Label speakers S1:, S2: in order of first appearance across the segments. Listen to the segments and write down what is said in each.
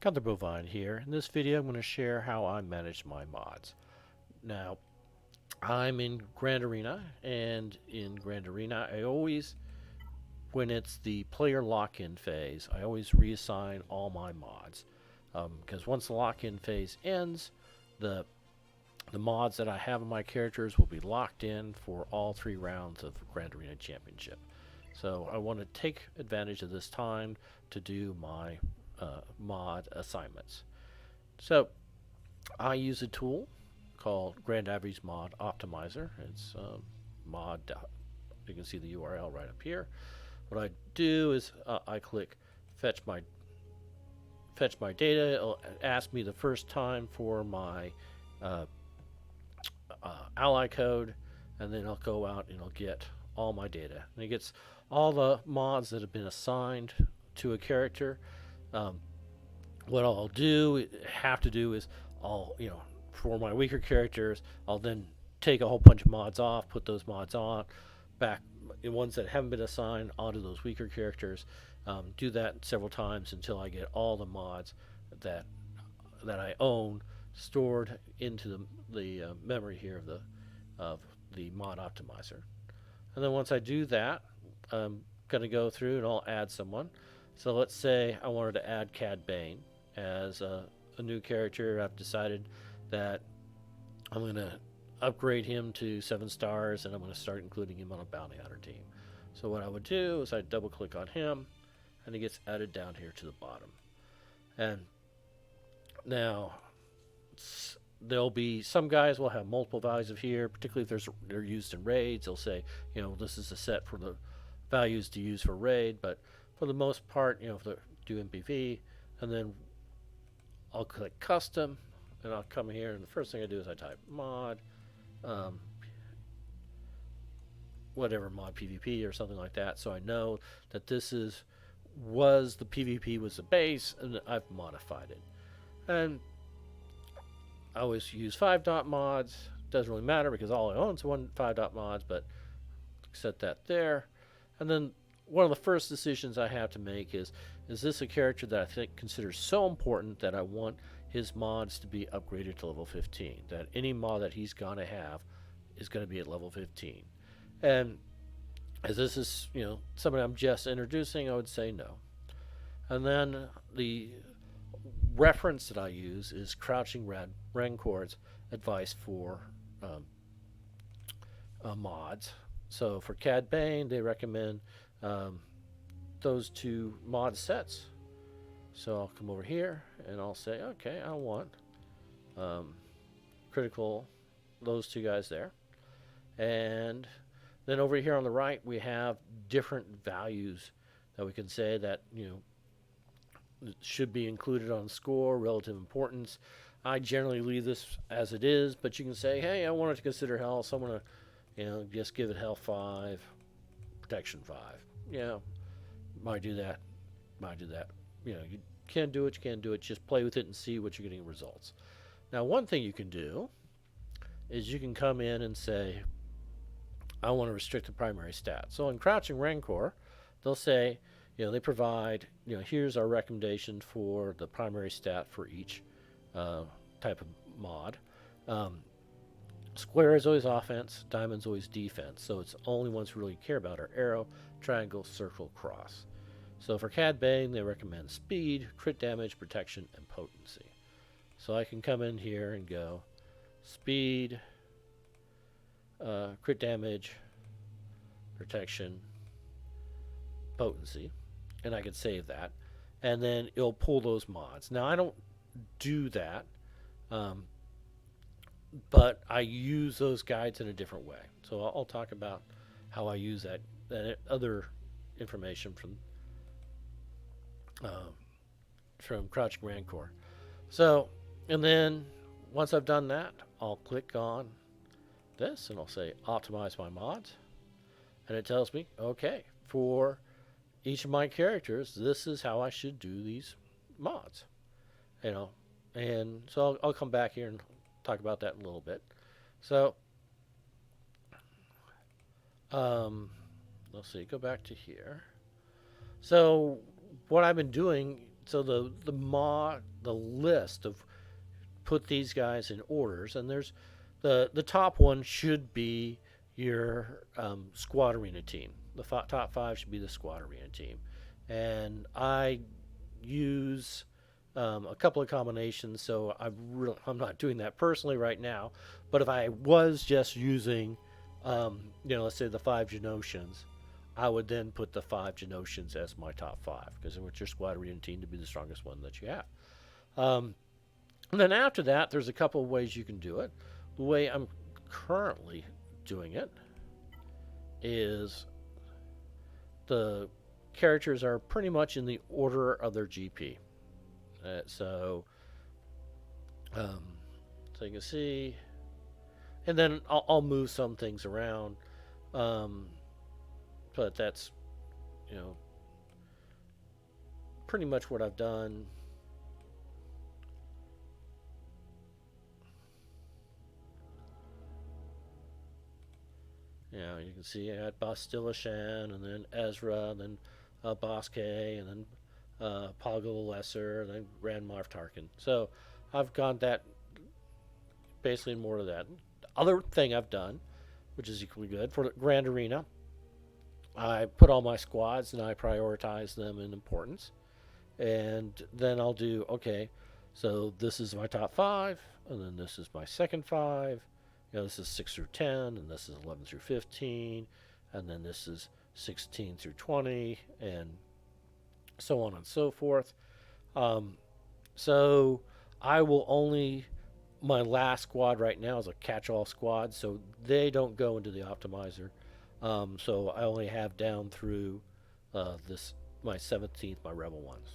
S1: Got the Bovine here. In this video, I'm going to share how I manage my mods. Now, I'm in Grand Arena, and in Grand Arena, when it's the player lock-in phase, I always reassign all my mods. Because once the lock-in phase ends, the the mods that I have in my characters will be locked in for all 3 rounds of Grand Arena Championship. So I want to take advantage of this time to do my mod assignments. So I use a tool called Grand Average Mod Optimizer. It's mod. You can see the URL right up here. What I do is I click fetch my data. It'll ask me the first time for my uh, ally code, and then I'll go out and I'll get all my data. And it gets all the mods that have been assigned to a character. Um, what I'll have to do is for my weaker characters, I'll then take a whole bunch of mods off, put those mods on, back in ones that haven't been assigned onto those weaker characters. Do that several times until I get all the mods that I own stored into the memory here of the mod optimizer. And then once I do that, I'm going to go through and I'll add someone. So let's say I wanted to add Cad Bane as a new character. I've decided that I'm going to upgrade him to 7 stars, and I'm going to start including him on a bounty hunter team. So what I would do is I'd double click on him, and he gets added down here to the bottom. And now there'll be some guys will have multiple values of here, particularly if they're used in raids. They'll say, this is a set for the values to use for raid, but for the most part, if they do MPV, and then I'll click custom, and I'll come here, and the first thing I do is I type mod, whatever mod PvP or something like that, so I know that this was the PvP was the base, and I've modified it. And I always use 5 mods. Doesn't really matter because all I own is 5 mods, but set that there. And then one of the first decisions I have to make is this a character that I think considers so important that I want his mods to be upgraded to level 15, that any mod that he's going to have is going to be at level 15. And as this is, somebody I'm just introducing, I would say no. And then the reference that I use is Crouching Rancor's advice for mods. So for Cad Bane, they recommend those 2 mod sets. So I'll come over here and I'll say, okay, I want critical, those 2 guys there. And then over here on the right, we have different values that we can say that, should be included on score, relative importance. I generally leave this as it is, but you can say, hey, I want it to consider health, so I'm going to, just give it health 5, protection 5. Might do that. You can do it, you can do it. Just play with it and see what you're getting results. Now, one thing you can do is you can come in and say, I want to restrict the primary stat. So in Crouching Rancor, they'll say, they provide, here's our recommendation for the primary stat for each type of mod. Square is always offense, diamond's always defense. So it's only ones we really care about are arrow, triangle, circle, cross. So for Cad Bane, they recommend speed, crit damage, protection, and potency. So I can come in here and go speed, crit damage, protection, potency, and I could save that, and then it'll pull those mods. Now I don't do that, but I use those guides in a different way. So I'll talk about how I use that other information from Crouching Rancor. So, and then once I've done that, I'll click on this and I'll say optimize my mods, and it tells me, okay, for each of my characters, this is how I should do these mods. And so I'll come back here and talk about that in a little bit. So let's see, go back to here. So what I've been doing so the list of put these guys in orders, and there's the top one should be your squad arena team. The top five should be the squad arena team, and I use a couple of combinations. So I'm not doing that personally right now, but if I was just using, let's say the five Genosians, I would then put the five Genosians as my top five because I want your squad arena team to be the strongest one that you have. Um, and then after that, there's a couple of ways you can do it. The way I'm currently doing it is the characters are pretty much in the order of their GP. So you can see, and then I'll move some things around, but that's pretty much what I've done. You can see I had Bastilishan, and then Ezra, and then Bosque, and then Pago the Lesser, and then Grand Moff Tarkin. So I've gone that basically more of that. The other thing I've done, which is equally good, for the Grand Arena, I put all my squads and I prioritize them in importance. And then I'll do, okay, so this is my top five, and then this is my second five. This is 6 through 10, and this is 11 through 15, and then this is 16 through 20, and so on and so forth. So I will only, my last squad right now is a catch-all squad, so they don't go into the optimizer. So I only have down through my 17th, my Rebel ones.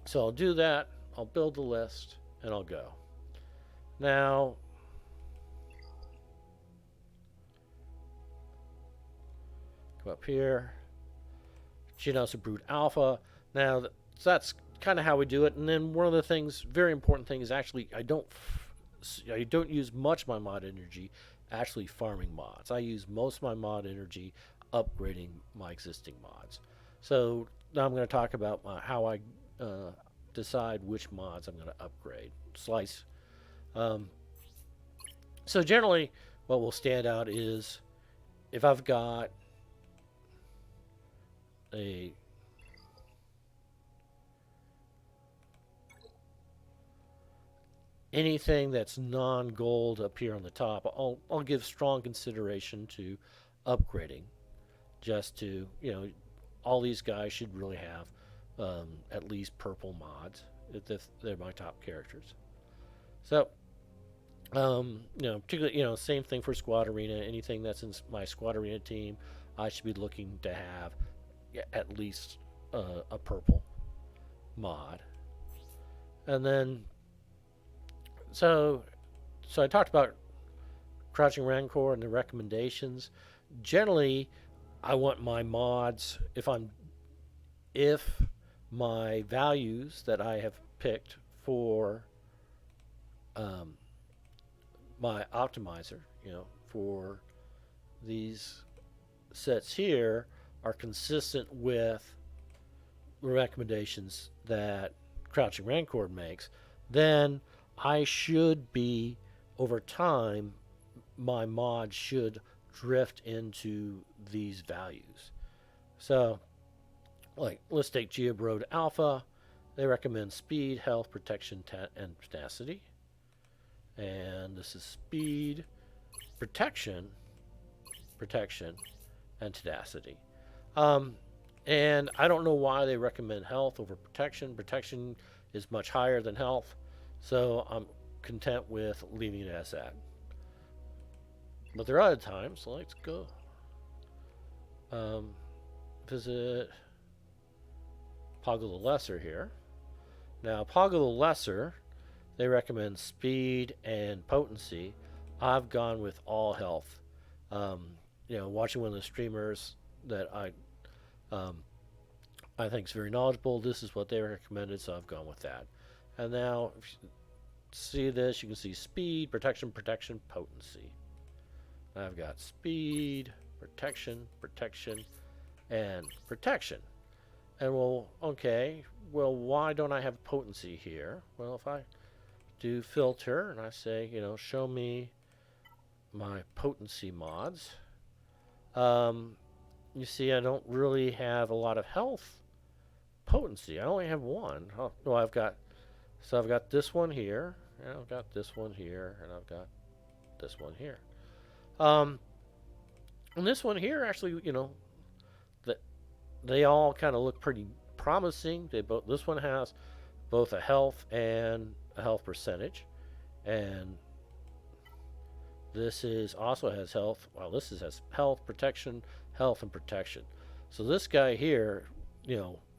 S1: So I'll do that, I'll build the list, and I'll go. Now, up here, Geonosis Brood Alpha. Now that's kind of how we do it. And then one of the things, very important thing, is actually I don't use much of my mod energy actually farming mods. I use most of my mod energy upgrading my existing mods. So now I'm going to talk about how I decide which mods I'm going to upgrade. Slice. So generally, what will stand out is if I've got anything that's non-gold up here on the top, I'll give strong consideration to upgrading. Just to all these guys should really have at least purple mods if they're my top characters. So particularly same thing for Squad Arena. Anything that's in my Squad Arena team, I should be looking to have at least a purple mod. And then so I talked about Crouching Rancor and the recommendations. Generally, I want my mods, if my values that I have picked for my optimizer, for these sets here are consistent with the recommendations that Crouching Rancor makes, then I should be, over time, my mod should drift into these values. So, let's take Geobroad Alpha. They recommend speed, health, protection, and tenacity. And this is speed, protection, and tenacity. And I don't know why they recommend health over protection. Protection is much higher than health, so I'm content with leaving it as that. But there are other times, so let's go visit Pago the Lesser here. Now, Pago the Lesser, they recommend speed and potency. I've gone with all health. Watching one of the streamers that I think is very knowledgeable, this is what they recommended, so I've gone with that. And now, if you see this, you can see speed, protection, potency. I've got speed, protection, and protection. And well, okay, well, why don't I have potency here? Well, if I do filter and I say, show me my potency mods, um, you see I don't really have a lot of health potency. I only have one. Oh, well, I've got this one here, and I've got this one here, and I've got this one here. Um, and this one here actually, that they all kind of look pretty promising. This one has both a health and a health percentage, and this is also has health. Well, has health, protection, health, and protection. So this guy here,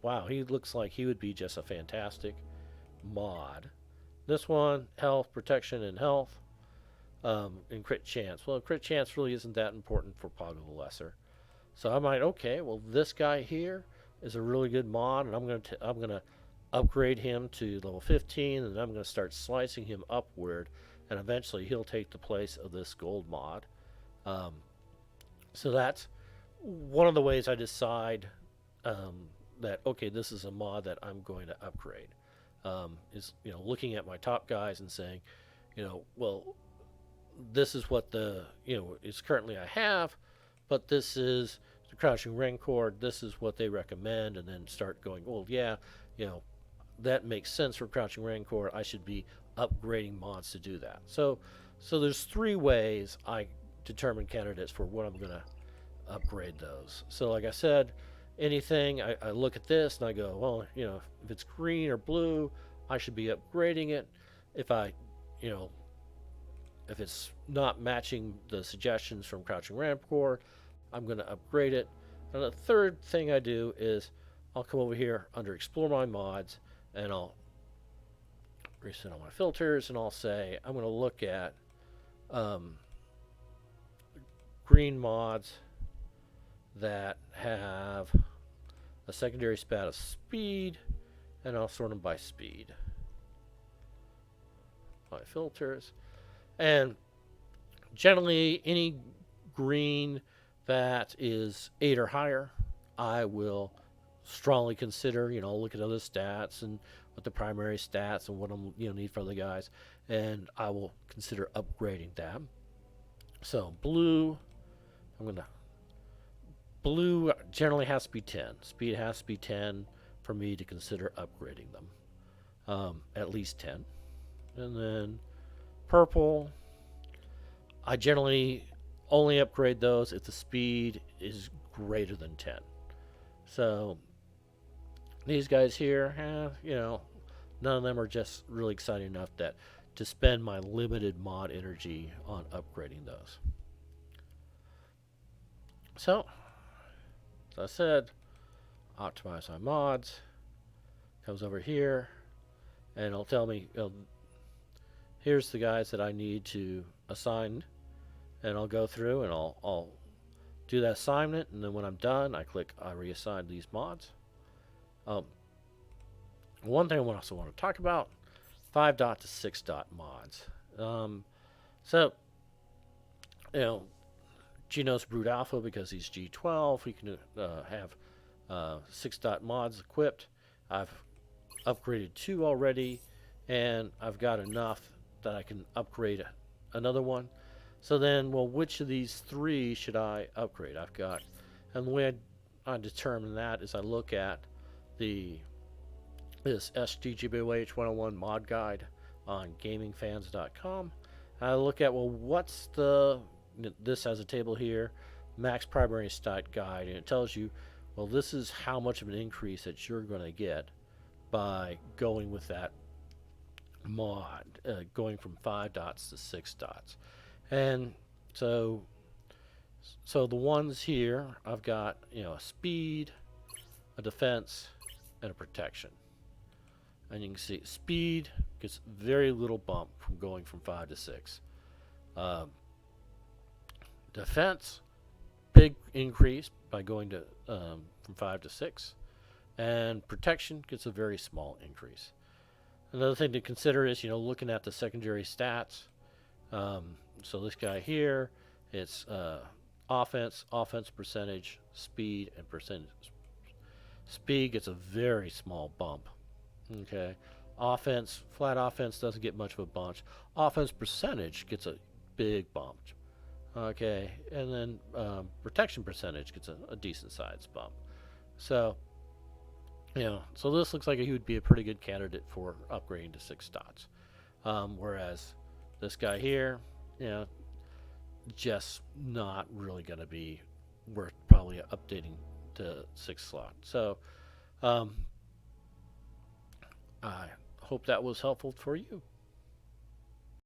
S1: wow, he looks like he would be just a fantastic mod. This one, health, protection, and health, and crit chance. Well, crit chance really isn't that important for Pago the Lesser. So I might, okay, well, this guy here is a really good mod, and I'm gonna upgrade him to level 15, and I'm gonna start slicing him upward, and eventually he'll take the place of this gold mod. Um, so that's one of the ways I decide that okay, this is a mod that I'm going to upgrade. Is looking at my top guys and saying, well, this is what is currently I have, but this is the Crouching Rancor. This is what they recommend, and then start going. Well, yeah, that makes sense for Crouching Rancor. I should be upgrading mods to do that. So there's three ways I determine candidates for what I'm gonna upgrade those. So like I said, anything I look at this and I go, well, if it's green or blue, I should be upgrading it. If I, if it's not matching the suggestions from Crouching Rancor, I'm going to upgrade it. And the third thing I do is I'll come over here under Explore My Mods, and I'll reset all my filters, and I'll say I'm going to look at green mods that have a secondary stat of speed, and I'll sort them by speed. My filters. And generally, any green that is 8 or higher, I will strongly consider, look at other stats and what the primary stats and what I'm, need for the guys, and I will consider upgrading them. So blue, blue generally has to be 10. Speed has to be 10 for me to consider upgrading them. At least 10. And then purple, I generally only upgrade those if the speed is greater than 10. So these guys here, none of them are just really exciting enough to spend my limited mod energy on upgrading those. So, as I said, optimize my mods. Comes over here, and it'll tell me, here's the guys that I need to assign, and I'll go through and I'll do that assignment, and then when I'm done, I click I reassign these mods. One thing I also want to talk about, 5 dot to 6 dot mods. So, Geno's Brood Alpha, because he's G12, we can have 6 dot mods equipped. I've upgraded 2 already, and I've got enough that I can upgrade another one. So then, well, which of these 3 should I upgrade? And the way I determine that is I look at this SWGOH 101 mod guide on gamingfans.com. I look at, well, this has a table here, max primary stat guide, and it tells you, well, this is how much of an increase that you're going to get by going with that mod, going from 5 dots to 6 dots. And so the ones here, I've got, a speed, a defense, and a protection. And you can see speed gets very little bump from going from 5 to 6. Defense, big increase by going to from 5 to 6. And protection gets a very small increase. Another thing to consider is, looking at the secondary stats. So this guy here, it's offense percentage, speed, and Speed gets a very small bump. Okay. Offense, flat offense doesn't get much of a bunch. Offense percentage gets a big bump. Okay. And then protection percentage gets a decent sized bump. So, so this looks like he would be a pretty good candidate for upgrading to 6 dots. Whereas this guy here, you know, just not really going to be worth probably updating to 6 slot. So I hope that was helpful for you.